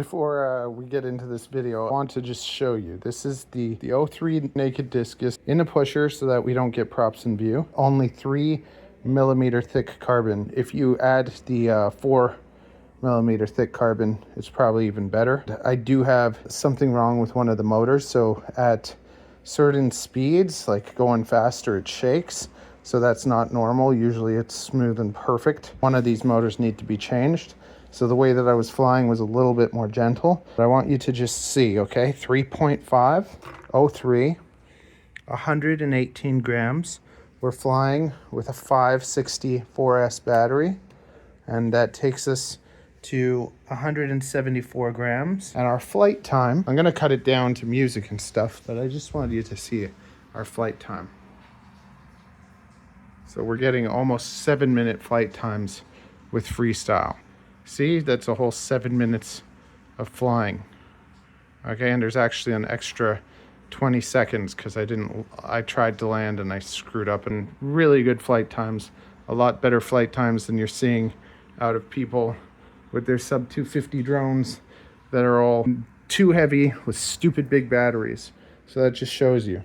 Before we get into this video, I want to just show you. This is the 03 naked discus in a pusher so that we don't get props in view. Only 3mm thick carbon. If you add the 4mm thick carbon, it's probably even better. I do have something wrong with one of the motors, so at certain speeds, like going faster, it shakes. So that's not normal. Usually it's smooth and perfect. One of these motors need to be changed. So the way that I was flying was a little bit more gentle. But I want you to just see, okay? 3.5, 03, 118 grams. We're flying with a 560 4S battery. And that takes us to 174 grams. And our flight time, I'm gonna cut it down to music and stuff, but I just wanted you to see our flight time. So we're getting almost 7-minute flight times with freestyle. See, that's a whole 7 minutes of flying. Okay, and there's actually an extra 20 seconds because I tried to land and I screwed up. And really good flight times, a lot better flight times than you're seeing out of people with their Sub250 drones that are all too heavy with stupid big batteries. So that just shows you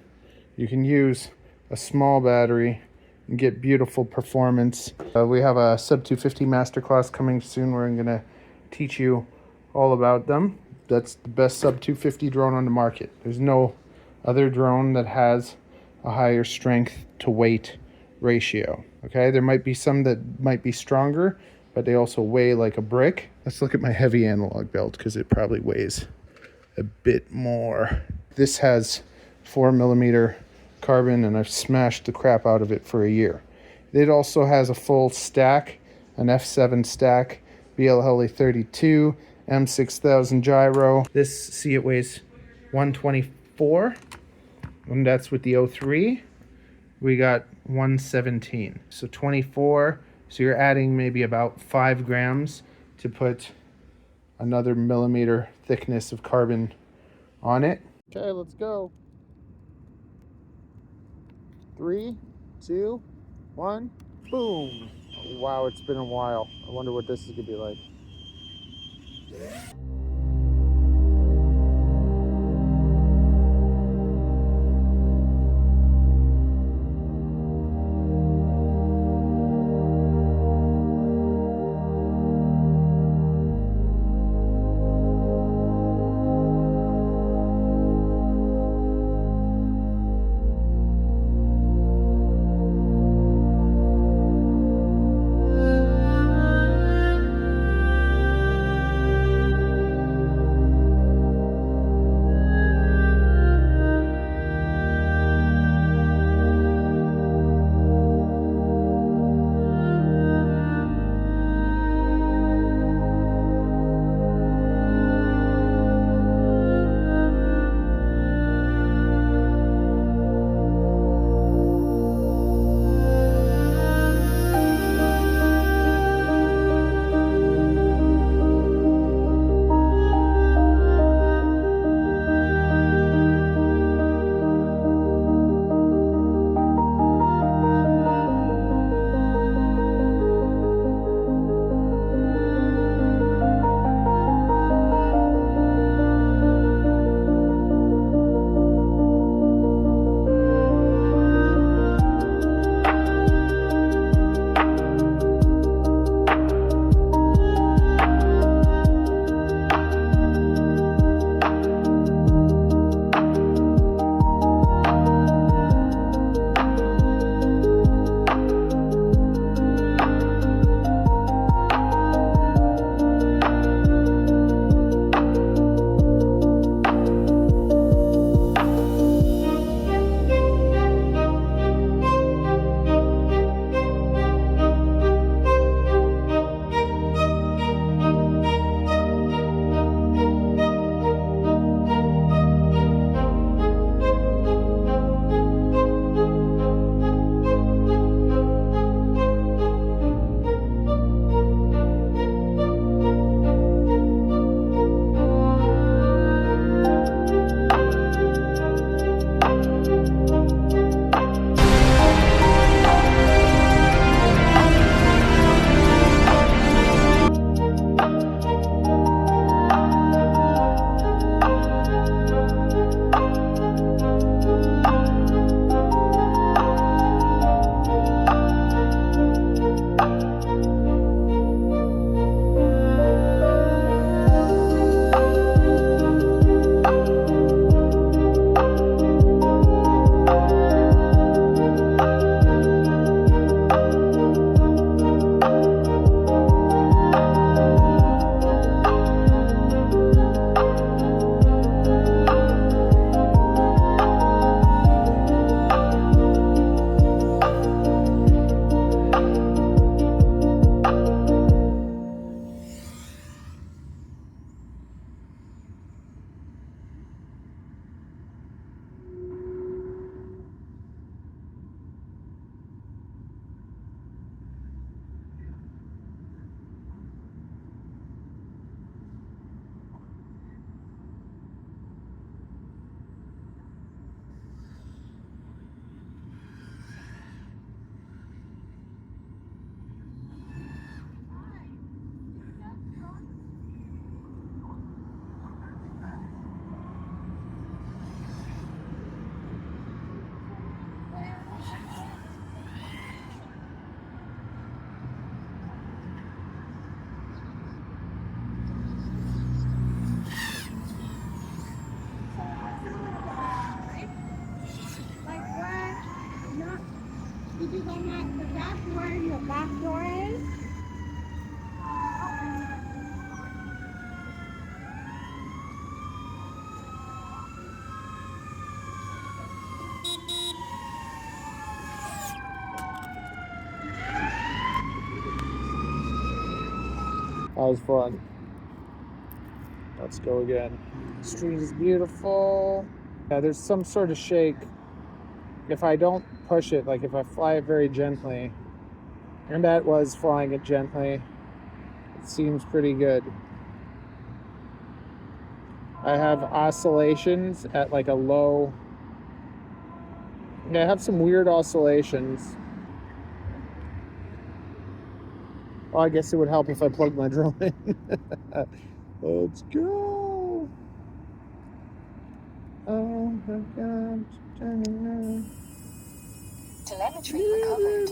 can use a small battery and get beautiful performance. We have a Sub250 masterclass coming soon where I'm gonna teach you all about them. That's the best Sub250 drone on the market. There's no other drone that has a higher strength to weight ratio. Okay, there might be some that might be stronger, but they also weigh like a brick. Let's look at my heavy analog belt because it probably weighs a bit more. This has 4mm carbon and I've smashed the crap out of it for a year. It also has a full stack, an F7 stack, BLHeli 32, M6000 gyro. This, see, it weighs 124, and that's with the 03. We got 117, so 24. So you're adding maybe about 5 grams to put another millimeter thickness of carbon on it. Okay, let's go. 3, 2, 1, boom. Wow, it's been a while. I wonder what this is gonna be like. was fun. Let's go again. Street is beautiful. Yeah, there's some sort of shake. If I don't push it, like if I fly it very gently, and that was flying it gently, it seems pretty good. I have oscillations at like a low. Yeah, I have some weird oscillations. Well, I guess it would help if I plugged my drone in. Let's go. Oh my God. Telemetry recovered.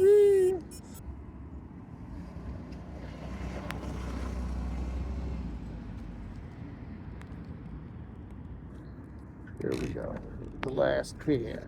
Here we go. The last pick.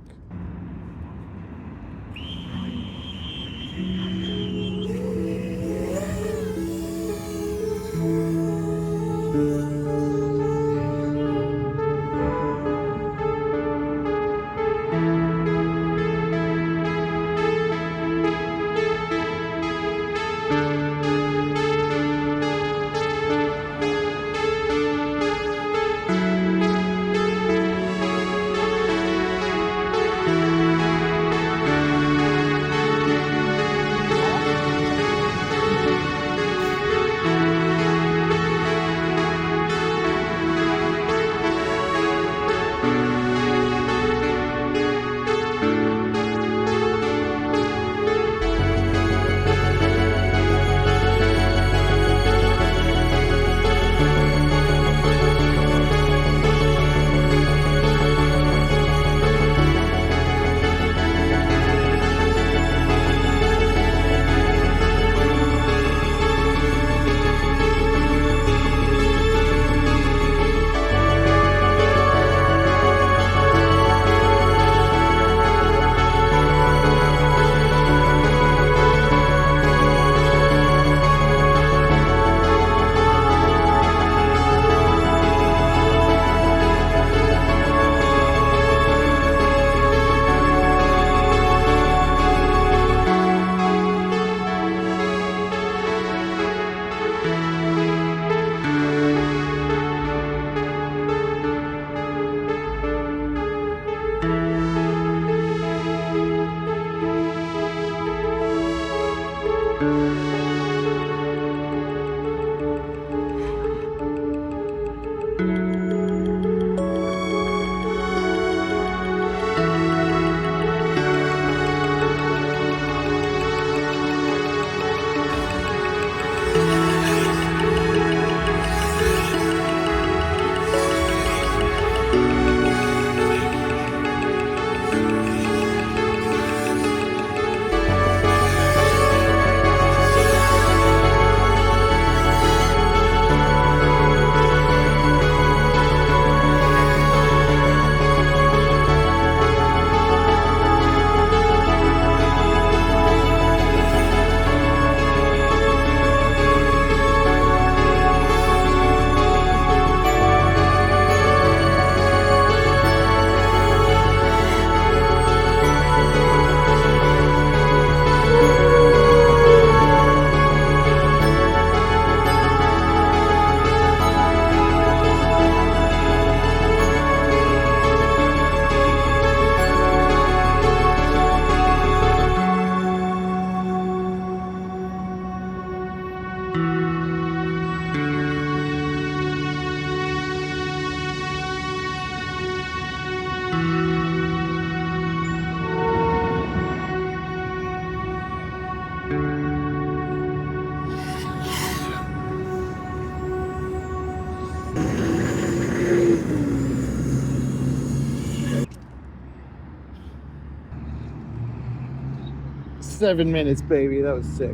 "7 minutes, baby." That was sick.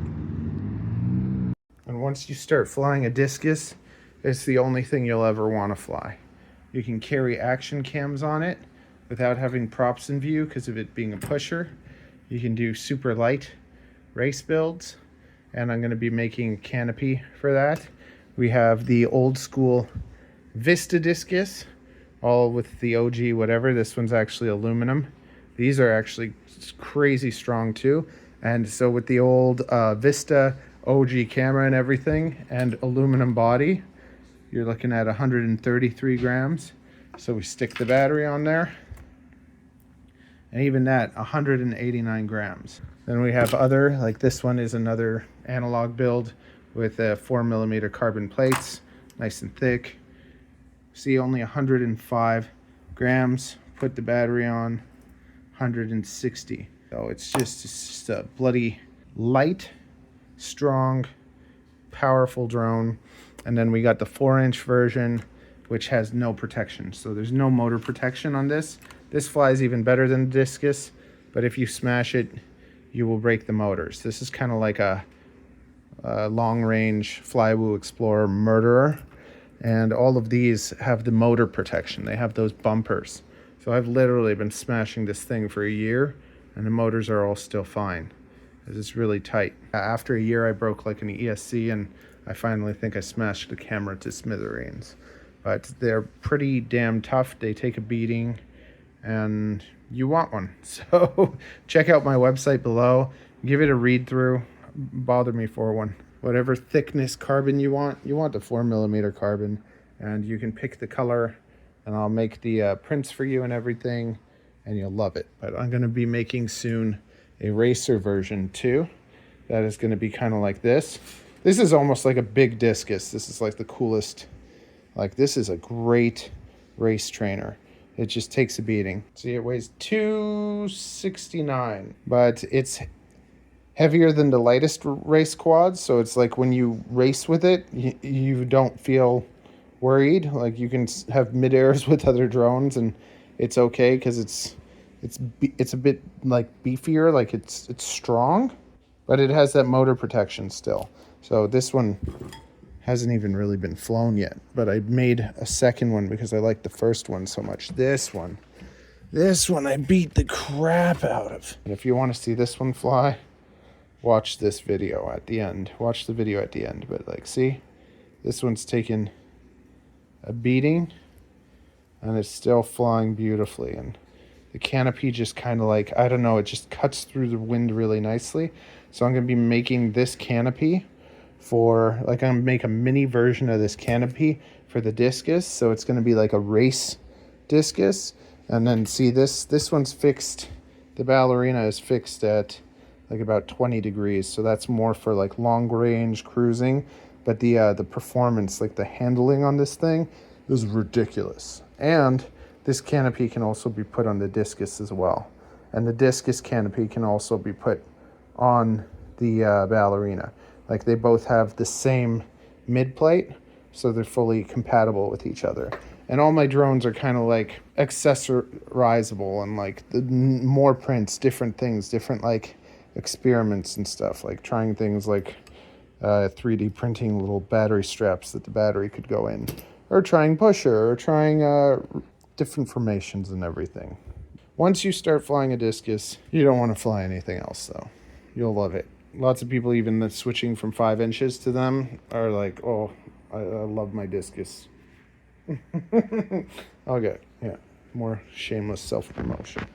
And once you start flying a discus, it's the only thing you'll ever want to fly. You can carry action cams on it without having props in view because of it being a pusher. You can do super light race builds, and I'm going to be making a canopy for that. We have the old school Vista discus, all with the OG whatever. This one's actually aluminum. These are actually crazy strong too. And so with the old Vista OG camera and everything, and aluminum body, you're looking at 133 grams. So we stick the battery on there, and even that, 189 grams. Then we have other, like this one is another analog build with 4mm carbon plates, nice and thick. See, only 105 grams. Put the battery on, 160. So it's just a bloody light, strong, powerful drone. And then we got the 4-inch version, which has no protection. So there's no motor protection on this. This flies even better than the Discus, but if you smash it, you will break the motors. This is kind of like a long-range Flywoo Explorer Murderer, and all of these have the motor protection. They have those bumpers. So I've literally been smashing this thing for a year, and the motors are all still fine, because it's really tight. After a year, I broke like an ESC, and I finally think I smashed the camera to smithereens. But they're pretty damn tough. They take a beating, and you want one. So check out my website below. Give it a read through. Bother me for one. Whatever thickness carbon you want the 4mm carbon, and you can pick the color, and I'll make the prints for you and everything, and you'll love it. But I'm going to be making soon a racer version too. That is going to be kind of like this. This is almost like a big Discus. This is like the coolest. Like, this is a great race trainer. It just takes a beating. See, it weighs 269, but it's heavier than the lightest race quads. So it's like when you race with it, you don't feel worried. Like, you can have mid-airs with other drones, and it's okay because it's a bit like beefier. Like, it's strong, but it has that motor protection still. So this one hasn't even really been flown yet, but I made a second one because I like the first one so much. This one I beat the crap out of. And if you want to see this one fly, watch this video at the end. Watch the video at the end. But like, see, this one's taken a beating, and it's still flying beautifully. And the canopy just kind of like, I don't know, it just cuts through the wind really nicely. So I'm going to be making this canopy for, like, I'm going to make a mini version of this canopy for the Discus. So it's going to be like a race Discus. And then see, this one's fixed. The ballerina is fixed at like about 20 degrees. So that's more for like long range cruising. But the performance, like the handling on this thing is ridiculous. And this canopy can also be put on the Discus as well. And the Discus canopy can also be put on the ballerina. Like, they both have the same mid plate, so they're fully compatible with each other. And all my drones are kind of like accessorizable, and like the more prints, different things, different like experiments and stuff, like trying things like 3D printing little battery straps that the battery could go in, or trying pusher, or trying different formations and everything. Once you start flying a Discus, you don't want to fly anything else though. You'll love it. Lots of people, even that's switching from 5 inches to them, are like, oh, I love my Discus. Okay, yeah, more shameless self-promotion.